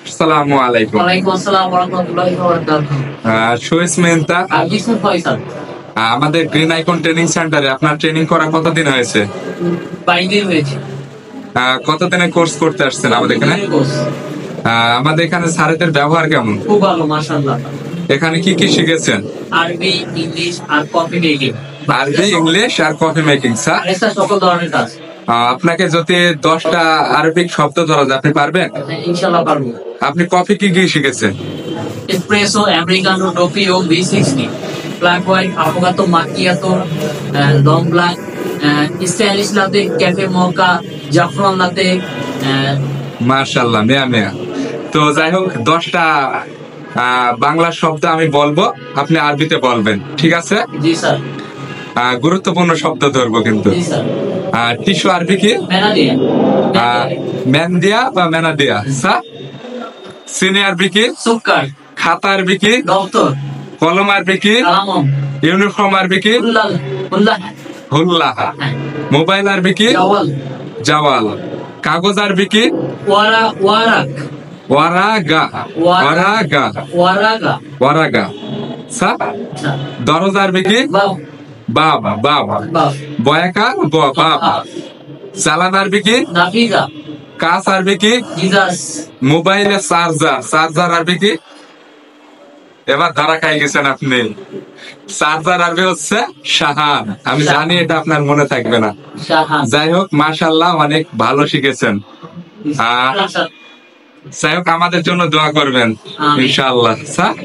আসসালামু আলাইকুম। ওয়ালাইকুম আসসালাম ওয়া রাহমাতুল্লাহি ওয়া বারাকাতুহু। শো স্মেন্তা ইউসুফ ফয়সাল। আমাদের গ্রিন আইকন ট্রেনিং সেন্টারে আপনার ট্রেনিং করা কতদিন হয়েছে? 22 দিন হয়েছে। কতদিনের কোর্স করতে আসছেন আমাদের এখানে? কোর্স। আমাদের এখানে স্যারেদের ব্যবহার কেমন? খুব ভালো মাশাআল্লাহ। এখানে কি কি শিখেছেন? আরবি, ইংলিশ আর কফি মেকিং। আরবি, ইংলিশ আর কফি মেকিং। স্যার আরেকটা সকল ধরনের কাজ। আপনাকে যদি 10টা আরবিক শব্দ ধরা যায় আপনি পারবেন? ইনশাআল্লাহ পারবো। আপনি কফি কি কি শিখেছেন? Espresso, americano, doppio, V60, black white, affogato, macchiato, long black, Spanish latte, cafe mocha, জাফরান লাতে। মাশাআল্লাহ, মিয়া মিয়া। তো যাই হোক, 10টা বাংলা শব্দ আমি বলবো, আপনি আরবিতে বলবেন, ঠিক আছে? জি স্যার। গুরুত্বপূর্ণ শব্দ ধরবো কিন্তু। জি স্যার। টিস্যু আরবি কি? মেনাদিয়া। মেনদিয়া বা মেনাদিয়া। স্যার সিনি আরবি কি? সুক্কার। খাতা আরবি কি? দপ্তর। কলম আরবি কি? কালামম। ইউনিফর্ম আরবি কি? হুল্লাহ। হুল্লাহ। মোবাইল আরবি কি? জাওয়াল। জাওয়াল। কাগজ আরবি কি? ওয়ারাক। ওয়ারাগা। ওয়ারাগা। ওয়ারাগা। ওয়ারাগা। স্যার দরজা আরবি কি? বাব। বাব। বয়াকা বাব। চালান আরবি কি? নাফিজা। কাঁচ আরবি কি? জিজাস। মোবাইলে চার্জার। চার্জার আরবি কি? এবার ধরা খাই গেছেন আপনি। চার্জার আরবি হচ্ছে শাহান। আমি জানি এটা আপনার মনে থাকবে না। যাই হোক, মাশাআল্লাহ, অনেক ভালো শিখেছেন। যাই হোক, আমাদের জন্য দোয়া করবেন ইনশাআল্লাহ। স্যার